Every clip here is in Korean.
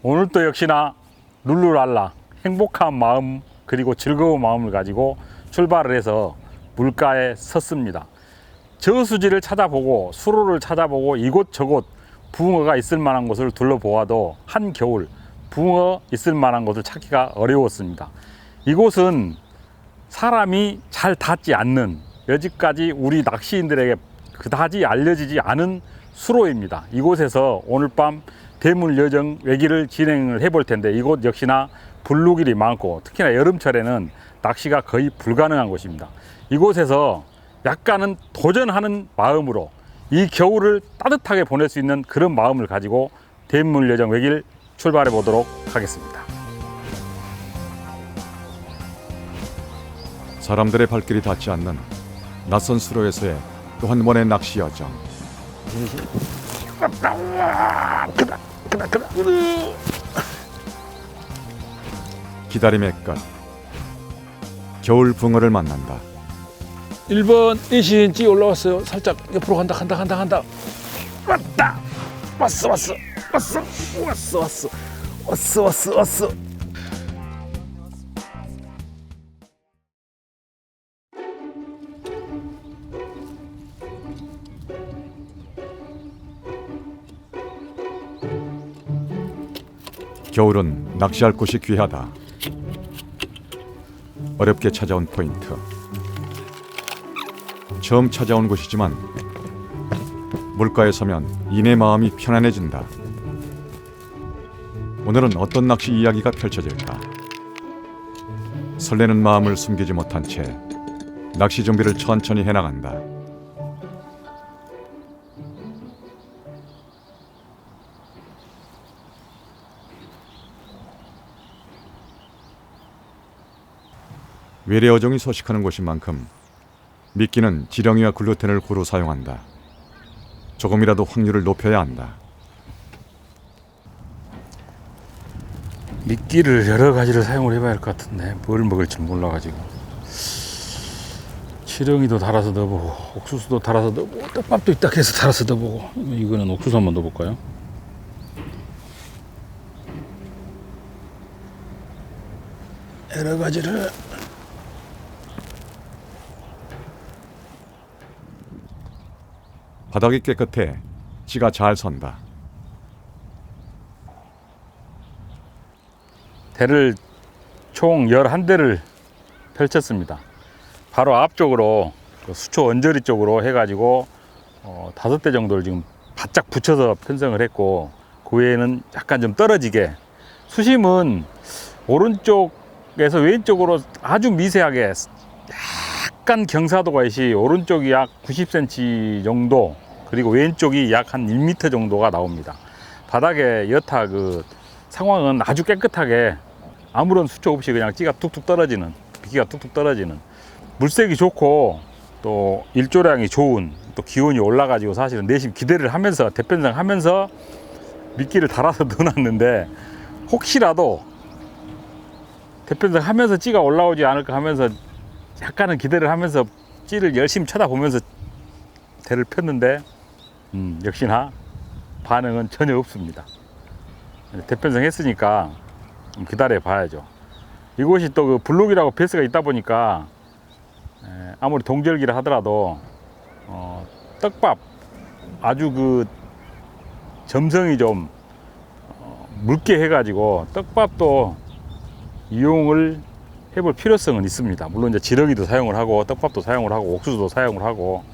오늘도 역시나 룰루랄라 행복한 마음 그리고 즐거운 마음을 가지고 출발을 해서 물가에 섰습니다. 저수지를 찾아보고 수로를 찾아보고 이곳저곳 붕어가 있을 만한 곳을 둘러보아도 한겨울 붕어 있을 만한 곳을 찾기가 어려웠습니다. 이곳은 사람이 잘 닿지 않는, 여지까지 우리 낚시인들에게 그다지 알려지지 않은 수로입니다. 이곳에서 오늘 밤 대물 여정 외기를 진행을 해볼 텐데, 이곳 역시나 블루길이 많고 특히나 여름철에는 낚시가 거의 불가능한 곳입니다. 이곳에서 약간은 도전하는 마음으로 이 겨울을 따뜻하게 보낼 수 있는 그런 마음을 가지고 대물 여정 외길 출발해 보도록 하겠습니다. 사람들의 발길이 닿지 않는 낯선 수로에서의 또 한 번의 낚시 여정. 기다림의 끝. 겨울 붕어를 만난다. 1번 이신찌 올라왔어요. 살짝 옆으로 간다. 왔어. 겨울은 낚시할 곳이 귀하다. 어렵게 찾아온 포인트. 처음 찾아온 곳이지만 물가에 서면 이내 마음이 편안해진다. 오늘은 어떤 낚시 이야기가 펼쳐질까? 설레는 마음을 숨기지 못한 채 낚시 준비를 천천히 해나간다. 외래어종이 서식하는 곳인 만큼 미끼는 지렁이와 글루텐을 고루 사용한다. 조금이라도 확률을 높여야 한다. 미끼를 여러 가지를 사용을 해봐야 할 것 같은데 뭘 먹을지 몰라가지고 지렁이도 달아서 넣어보고 옥수수도 달아서 넣어보고 떡밥도 있다 해서 달아서 넣어보고 이거는 옥수수 한번 넣어볼까요? 여러 가지를 바닥이 깨끗해 찌가 잘 선다. 대를 총 11대를 펼쳤습니다. 바로 앞쪽으로 수초 언저리 쪽으로 해가지고 5대 정도를 지금 바짝 붙여서 편성을 했고, 그 외에는 약간 좀 떨어지게 수심은 오른쪽에서 왼쪽으로 아주 미세하게 약간 경사도가 있이 오른쪽이 약 90cm 정도, 그리고 왼쪽이 약 한 1m 정도가 나옵니다. 바닥에 여타 그 상황은 아주 깨끗하게 아무런 수초 없이 그냥 찌가 뚝뚝 떨어지는, 미끼가 뚝뚝 떨어지는, 물색이 좋고 또 일조량이 좋은, 또 기온이 올라가지고 사실은 내심 기대를 하면서 대편성 하면서 미끼를 달아서 넣어놨는데, 혹시라도 대편성 하면서 찌가 올라오지 않을까 하면서 약간은 기대를 하면서 찌를 열심히 쳐다보면서 대를 폈는데 역시나 반응은 전혀 없습니다. 대편성 했으니까 좀 기다려 봐야죠. 이곳이 또 그 블록이라고 베스가 있다 보니까 아무리 동절기라 하더라도 떡밥 아주 그 점성이 좀 묽게 해가지고 떡밥도 이용을 해볼 필요성은 있습니다. 물론 이제 지렁이도 사용을 하고 떡밥도 사용을 하고 옥수수도 사용을 하고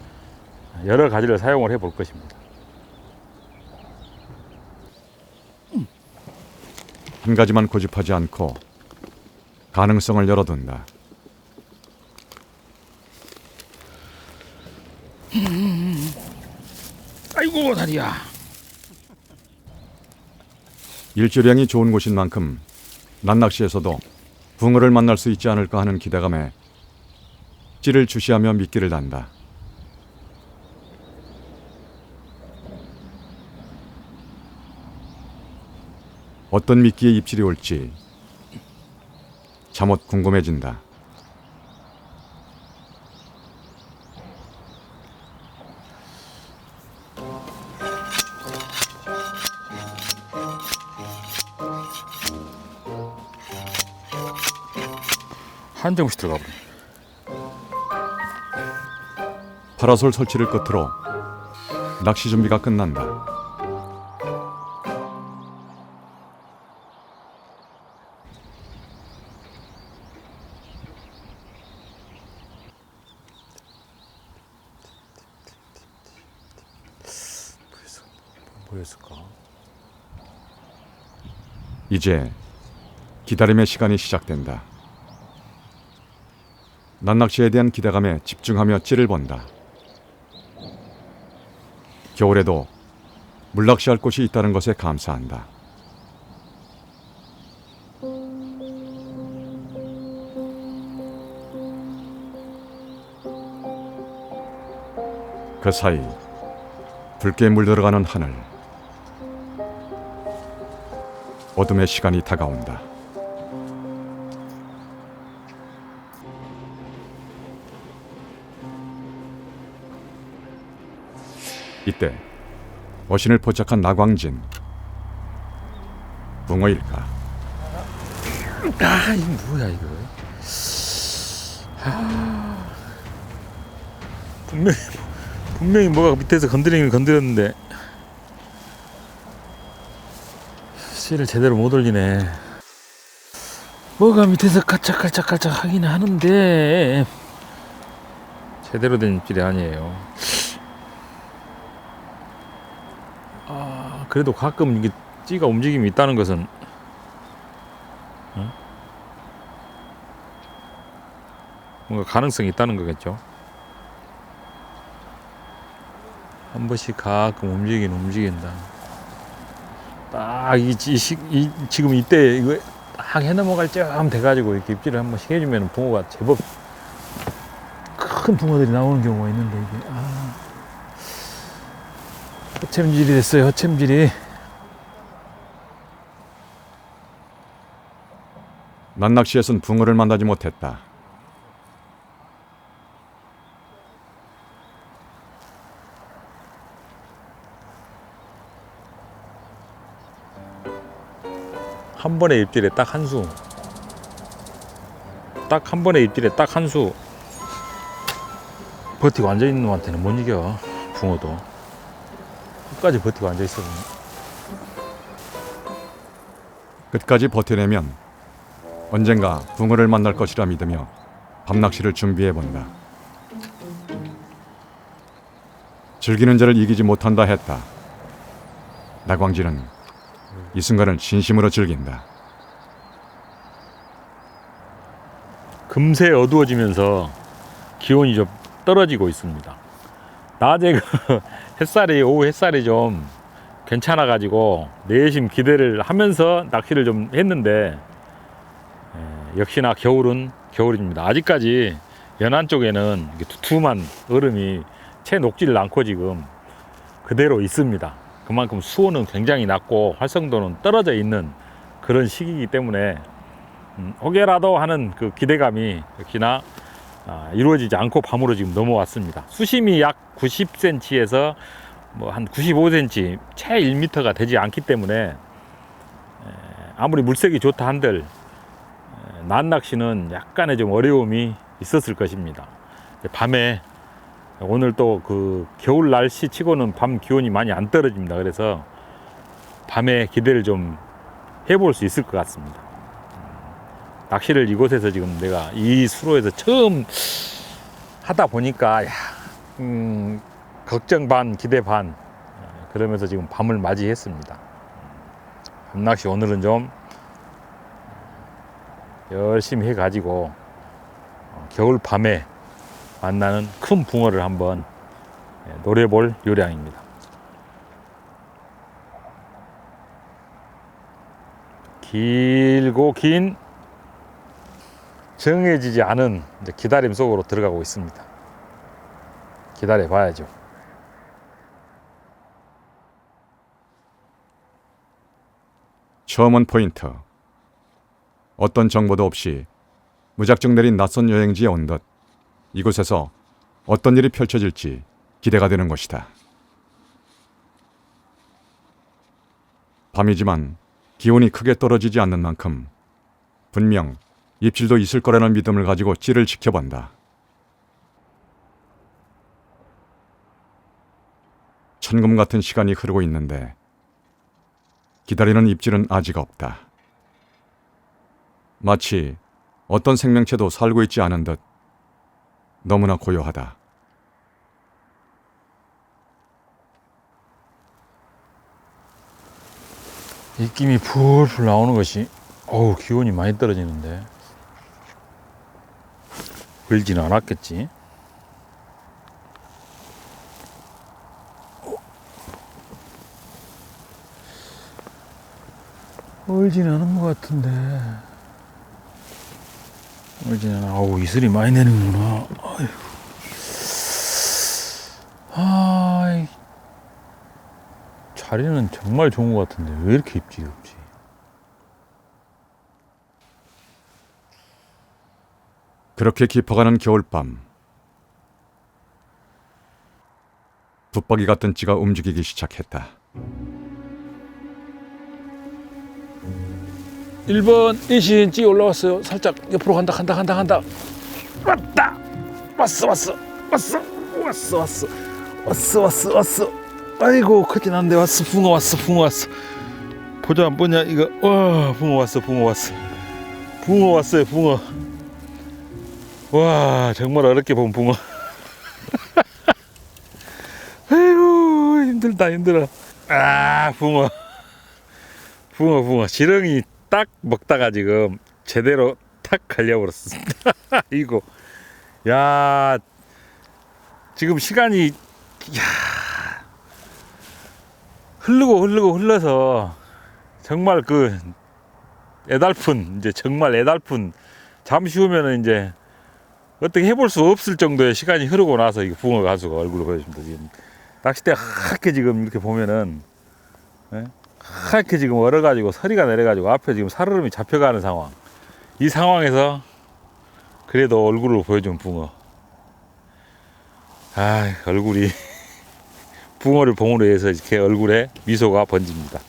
여러 가지를 사용을 해볼 것입니다. 한 가지만 고집하지 않고 가능성을 열어둔다. 아이고 다리야. 일조량이 좋은 곳인 만큼 낱낚시에서도 붕어를 만날 수 있지 않을까 하는 기대감에 찌를 주시하며 미끼를 단다. 어떤 미끼의 입질이 올지 잠옷 궁금해진다. 한 점씩 들어가 버려. 파라솔 설치를 끝으로 낚시 준비가 끝난다. 뭐였을까? 이제 기다림의 시간이 시작된다. 낱낚시에 대한 기대감에 집중하며 찌를 본다. 겨울에도 물낚시할 곳이 있다는 것에 감사한다. 그 사이 붉게 물들어가는 하늘. 어둠의 시간이 다가온다. 이때 어신을 포착한 나광진. 붕어일까? 아, 이거 뭐야 이거? 분명히 뭐가 밑에서 건드리긴 건드렸는데 씨를 제대로 못 올리네. 뭐가 밑에서 깔짝깔짝깔짝 하긴 하는데 제대로 된 입질이 아니에요. 아, 그래도 가끔 이게 찌가 움직임이 있다는 것은 뭔가 가능성이 있다는 거겠죠. 한 번씩 가끔 움직인다. 딱 지금 이때 이거 딱 해 넘어갈 쯤 돼가지고 이렇게 입질을 한 번씩 해주면 붕어가 제법 큰 붕어들이 나오는 경우가 있는데 이게 허챔질이 됐어요. 허챔질이. 낱낚시에선 붕어를 만나지 못했다. 한 번의 입질에 딱 한 수. 딱 한 번의 입질에 딱 한 수. 버티고 앉아있는 놈한테는 못 이겨. 붕어도. 끝까지 버티고 앉아있어. 끝까지 버텨내면 언젠가 붕어를 만날 것이라 믿으며 밤낚시를 준비해본다. 즐기는 자를 이기지 못한다 했다. 나광진은 이 순간을 진심으로 즐긴다. 금세 어두워지면서 기온이 좀 떨어지고 있습니다. 낮에 오후 햇살이 좀 괜찮아가지고 내심 기대를 하면서 낚시를 좀 했는데 역시나 겨울은 겨울입니다. 아직까지 연안 쪽에는 두툼한 얼음이 채 녹지를 않고 지금 그대로 있습니다. 그만큼 수온은 굉장히 낮고 활성도는 떨어져 있는 그런 시기이기 때문에 혹여라도 하는 그 기대감이 역시나 이루어지지 않고 밤으로 지금 넘어왔습니다. 수심이 약 90cm에서 뭐 한 95cm, 채 1m가 되지 않기 때문에 아무리 물색이 좋다 한들 낱낚시는 약간의 좀 어려움이 있었을 것입니다. 밤에 오늘 또 그 겨울 날씨 치고는 밤 기온이 많이 안 떨어집니다. 그래서 밤에 기대를 좀 해볼 수 있을 것 같습니다. 낚시를 이곳에서 지금 내가 이 수로에서 처음 하다 보니까 걱정 반 기대 반 그러면서 지금 밤을 맞이했습니다. 밤낚시 오늘은 좀 열심히 해가지고 겨울 밤에 만나는 큰 붕어를 한번 노려볼 요량입니다. 길고 긴 정해지지 않은 기다림 속으로 들어가고 있습니다. 기다려 봐야죠. 처음 온 포인트. 어떤 정보도 없이 무작정 내린 낯선 여행지에 온 듯 이곳에서 어떤 일이 펼쳐질지 기대가 되는 것이다. 밤이지만 기온이 크게 떨어지지 않는 만큼 분명 입질도 있을 거라는 믿음을 가지고 찌를 지켜본다. 천금 같은 시간이 흐르고 있는데 기다리는 입질은 아직 없다. 마치 어떤 생명체도 살고 있지 않은 듯 너무나 고요하다. 입김이 풀풀 나오는 것이 어우 기온이 많이 떨어지는데 걸지는 않았겠지. 얼지는 않은 것 같은데. 얼지는 않아. 아우 이슬이 많이 내리는구나. 아휴. 아, 자리는 정말 좋은 것 같은데 왜 이렇게 입질이 없지? 그렇게 깊어가는 겨울밤, 붙박이 같은 찌가 움직이기 시작했다. 1번 이신찌 올라왔어요. 살짝 옆으로 간다. 왔다. 왔어. 아이고 크진 않은데 왔어. 붕어 왔어. 보자 안 보냐 이거. 와 붕어 왔어요. 와 정말 어렵게 본 붕어. 아이고 힘들어. 아 붕어. 지렁이 딱 먹다가 지금 제대로 탁 갈려버렸습니다. 이거 야 지금 시간이 흘러서 정말 그 정말 애달픈 잠시 후면은 이제 어떻게 해볼 수 없을 정도의 시간이 흐르고 나서 이 붕어 가수가 얼굴을 보여줍니다. 지금 낚싯대 하얗게 지금 이렇게 보면은 하얗게 지금 얼어가지고 서리가 내려가지고 앞에 지금 살얼음이 잡혀가는 상황. 이 상황에서 그래도 얼굴을 보여준 붕어. 아 얼굴이 붕어를 봉으로 해서 이렇게 얼굴에 미소가 번집니다.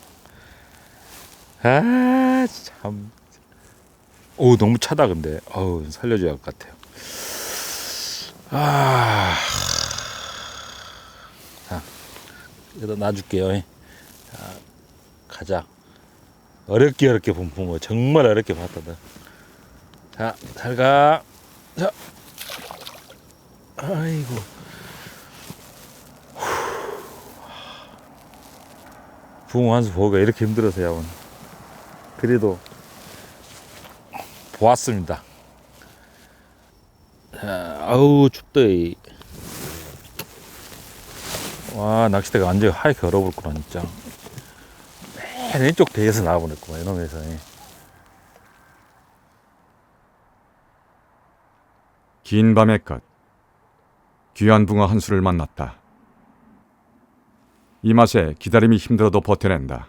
아 참. 오 너무 차다 근데. 어우 살려줘야 할 것 같아요. 아. 자 여기다 놔줄게요. 자 가자. 어렵게 본 붕어. 정말 어렵게 봤다. 자 잘 가. 자 아이고. 붕어 한 수 보기가 이렇게 힘들어서야 오늘. 그래도 보았습니다. 자, 아우 춥다. 와 낚싯대가 완전히 하얗게 얼어버렸구나 진짜. 맨 왼쪽 대에서 나와보냈구만 이놈에서. 긴 밤의 끝, 귀한 붕어 한 수를 만났다. 이 맛에 기다림이 힘들어도 버텨낸다.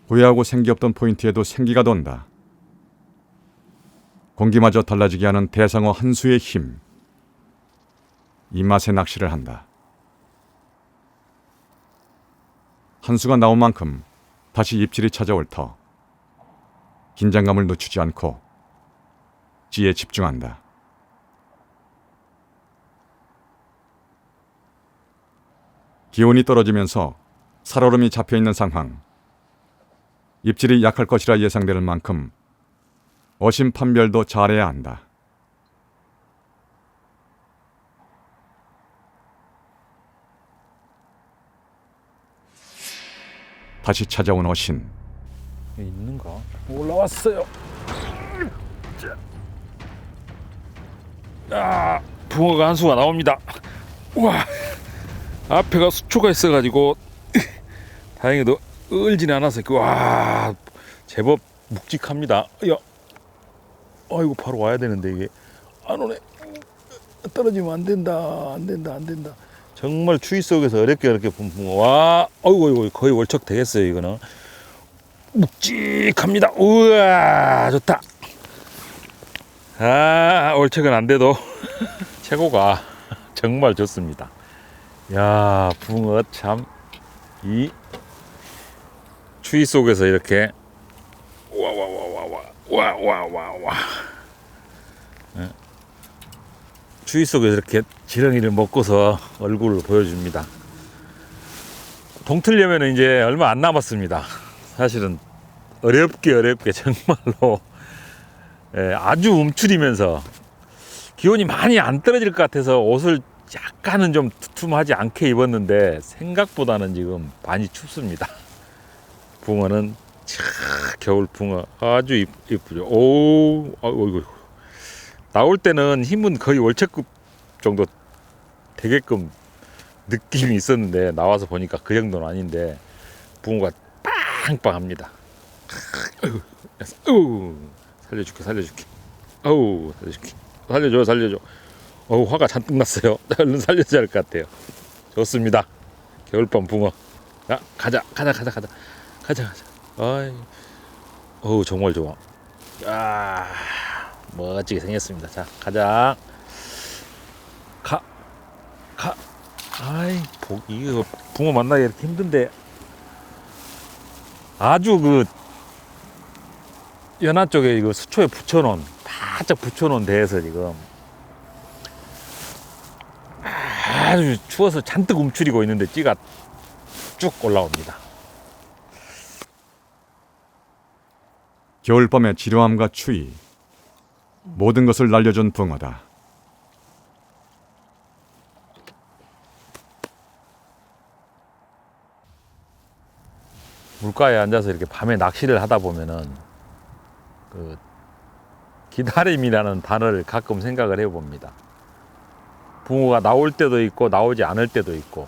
고요하고 생기 없던 포인트에도 생기가 돈다. 공기마저 달라지게 하는 대상어 한 수의 힘. 이 맛에 낚시를 한다. 한 수가 나온 만큼 다시 입질이 찾아올 터 긴장감을 늦추지 않고 찌에 집중한다. 기온이 떨어지면서 살얼음이 잡혀있는 상황. 입질이 약할 것이라 예상되는 만큼 어심 판별도 잘해야 한다. 다시 찾아온 어신. 있는가? 올라왔어요. 아 붕어가 한 수가 나옵니다. 우와 앞에가 수초가 있어가지고 다행히도 얼지는 않아서 와 제법 묵직합니다. 야 아이고 바로 와야 되는데 이게 안 오네. 떨어지면 안 된다. 정말 추위 속에서 어렵게 본 붕어. 와 어이구 거의 월척 되겠어요 이거는. 묵직합니다. 우와 좋다. 아 월척은 안 돼도 최고가 정말 좋습니다. 야 붕어 참 이 추위 속에서 이렇게 와. 예. 추위 속에 이렇게 지렁이를 먹고서 얼굴을 보여줍니다. 동틀려면 이제 얼마 안 남았습니다. 사실은 어렵게 정말로 아주 움츠리면서 기온이 많이 안 떨어질 것 같아서 옷을 약간은 좀 두툼하지 않게 입었는데 생각보다는 지금 많이 춥습니다. 붕어는 겨울 붕어 아주 이쁘죠. 오, 어이구. 나올 때는 힘은 거의 월척급 정도 되게끔 느낌이 있었는데 나와서 보니까 그 정도는 아닌데 붕어가 빵빵합니다. 살려줄게. 살려줘. 화가 잔뜩 났어요. 얼른 살려줘야 할 것 같아요. 좋습니다. 겨울밤 붕어. 야, 가자. 아이, 정말 좋아. 멋지게 생겼습니다. 자, 가자. 가. 아이, 이거 붕어 만나기 이렇게 힘든데 아주 그 연안 쪽에 이거 수초에 붙여놓은 바짝 붙여놓은 데에서 지금 아주 추워서 잔뜩 움츠리고 있는데 찌가 쭉 올라옵니다. 겨울밤의 지루함과 추위, 모든 것을 날려준 붕어다. 물가에 앉아서 이렇게 밤에 낚시를 하다 보면은 그 기다림이라는 단어를 가끔 생각을 해봅니다. 붕어가 나올 때도 있고 나오지 않을 때도 있고,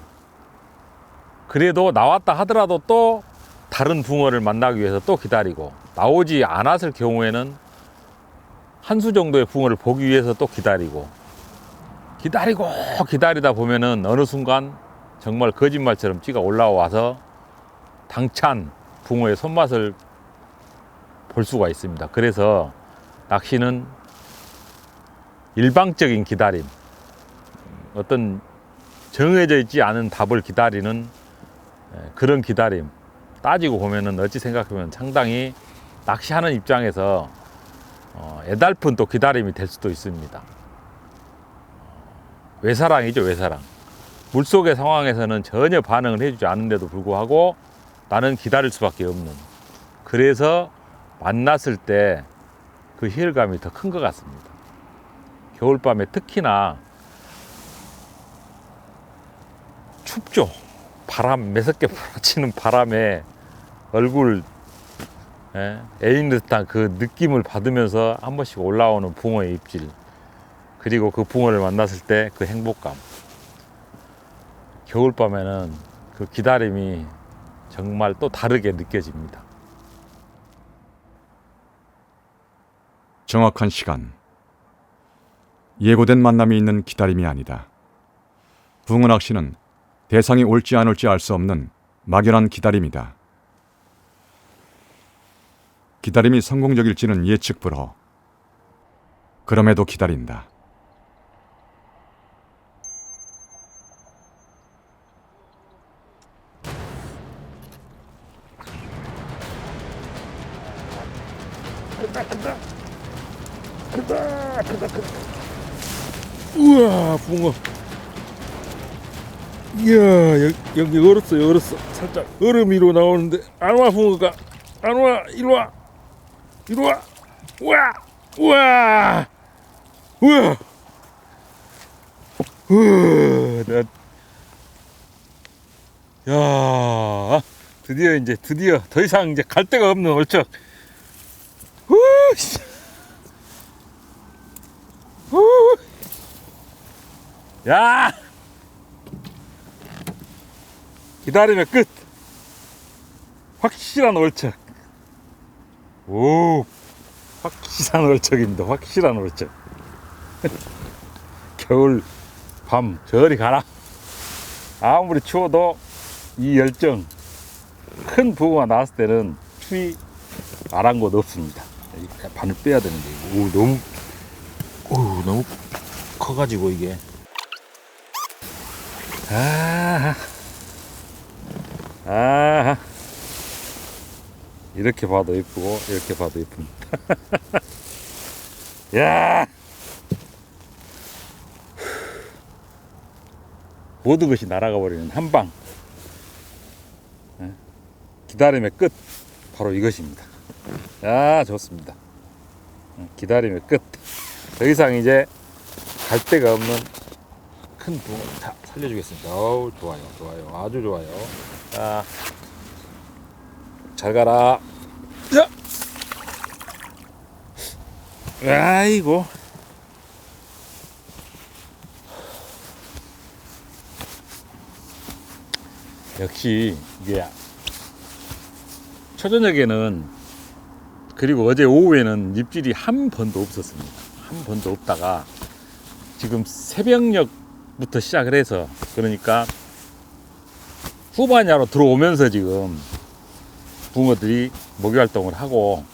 그래도 나왔다 하더라도 또 다른 붕어를 만나기 위해서 또 기다리고, 나오지 않았을 경우에는 한 수 정도의 붕어를 보기 위해서 또 기다리다 보면은 어느 순간 정말 거짓말처럼 찌가 올라와서 당찬 붕어의 손맛을 볼 수가 있습니다. 그래서 낚시는 일방적인 기다림, 어떤 정해져 있지 않은 답을 기다리는 그런 기다림, 따지고 보면은 어찌 생각하면 상당히 낚시하는 입장에서 애달픈 또 기다림이 될 수도 있습니다. 외사랑이죠, 외사랑. 물속의 상황에서는 전혀 반응을 해주지 않는데도 불구하고 나는 기다릴 수밖에 없는, 그래서 만났을 때 그 희열감이 더 큰 것 같습니다. 겨울밤에 특히나 춥죠. 바람, 매섭게 불어치는 바람에 얼굴 애인 듯한 그 느낌을 받으면서 한 번씩 올라오는 붕어의 입질, 그리고 그 붕어를 만났을 때 그 행복감, 겨울밤에는 그 기다림이 정말 또 다르게 느껴집니다. 정확한 시간, 예고된 만남이 있는 기다림이 아니다. 붕어 낚시는 대상이 올지 안 올지 알 수 없는 막연한 기다림이다. 기다림이 성공적일지는 예측 불허. 그럼에도 기다린다. 우와, 붕어. 이야, 여기 얼었어. 살짝 얼음 위로 나오는데 안 와, 붕어가 안 와. 이리 와. 우와. 야, 드디어 더 이상 이제 갈 데가 없는 얼척. 야, 기다림의 끝. 확실한 얼척. 오, 확실한 얼척입니다. 확실한 얼척. 겨울 밤 저리 가라. 아무리 추워도 이 열정, 큰 붕어가 나왔을 때는 추위 아랑곳 없습니다. 바늘 빼야 되는데 이거. 너무 커가지고 이게. 아하. 이렇게 봐도 예쁘고 이렇게 봐도 예쁩니다. 야, 모든 것이 날아가 버리는 한방. 기다림의 끝, 바로 이것입니다. 야, 좋습니다. 기다림의 끝. 더 이상 이제 갈 데가 없는 큰 붕어. 자, 살려주겠습니다. 어우, 좋아요, 좋아요, 아주 좋아요. 자, 잘 가라. 자, 아이고. 역시 이게 초저녁에는, 그리고 어제 오후에는 입질이 한 번도 없었습니다. 한 번도 없다가 지금 새벽녘부터 시작을 해서, 그러니까 후반야로 들어오면서 지금 붕어들이 먹이 활동을 하고,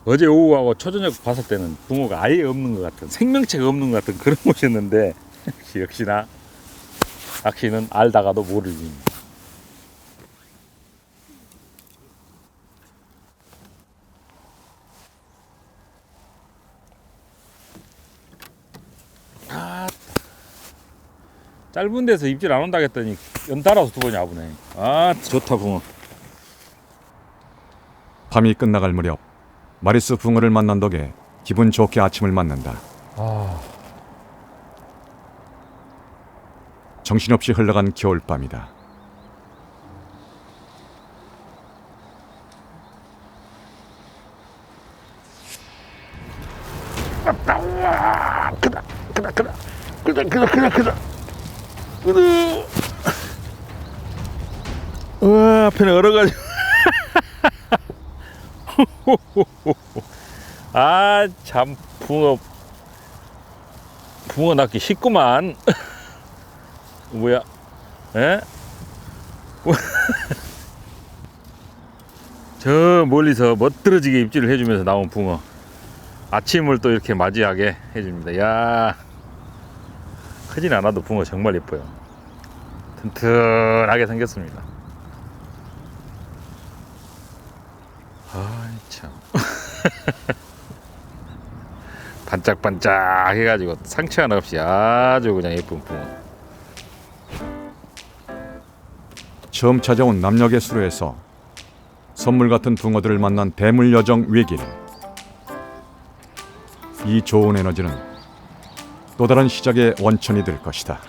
어제 오후하고 초저녁 봤을 때는 붕어가 아예 없는 것 같은, 생명체가 없는 것 같은 그런 곳이었는데 역시나 낚시는 알다가도 모를 일입니다. 짧은 데서 입질 안 온다 했더니 연달아서 두 번이 아프네. 아, 좋다 붕어. 밤이 끝나갈 무렵 마리스 붕어를 만난 덕에 기분 좋게 아침을 맞는다. 정신없이 흘러간 겨울밤이다. 앞에는 얼어가지고. 아, 참 붕어 낚기 쉽구만. 뭐야? 에? 저 멀리서 멋들어지게 입질을 해주면서 나온 붕어. 아침을 또 이렇게 맞이하게 해줍니다. 야, 크진 않아도 붕어 정말 예뻐요. 튼튼하게 생겼습니다. 아이 참. 반짝반짝 해가지고 상처 하나 없이 아주 그냥 예쁜 붕어. 처음 찾아온 남녘의 수로에서 선물 같은 붕어들을 만난 대물 여정 외길. 이 좋은 에너지는 또 다른 시작의 원천이 될 것이다.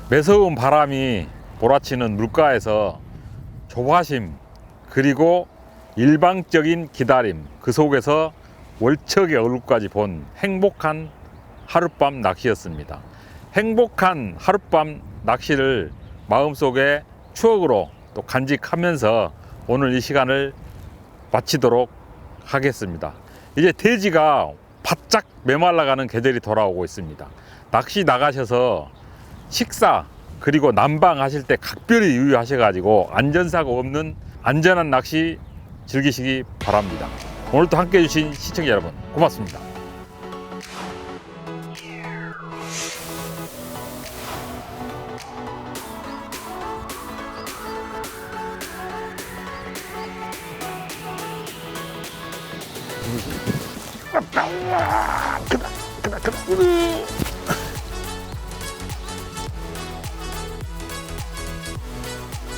매서운 바람이 몰아치는 물가에서 조바심, 그리고 일방적인 기다림, 그 속에서 월척의 얼굴까지 본 행복한 하룻밤 낚시였습니다. 행복한 하룻밤 낚시를 마음속에 추억으로 또 간직하면서 오늘 이 시간을 마치도록 하겠습니다. 이제 대지가 바짝 메말라가는 계절이 돌아오고 있습니다. 낚시 나가셔서 식사 그리고 난방하실 때 각별히 유의하셔가지고 안전사고 없는 안전한 낚시 즐기시기 바랍니다. 오늘도 함께 해주신 시청자 여러분 고맙습니다.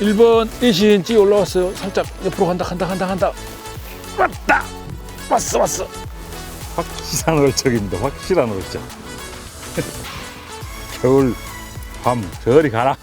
일 번 이신찌 올라왔어요. 살짝 옆으로 간다. 왔어. 확실한 얼척입니다. 확실한 얼척. 겨울 밤 저리 가라.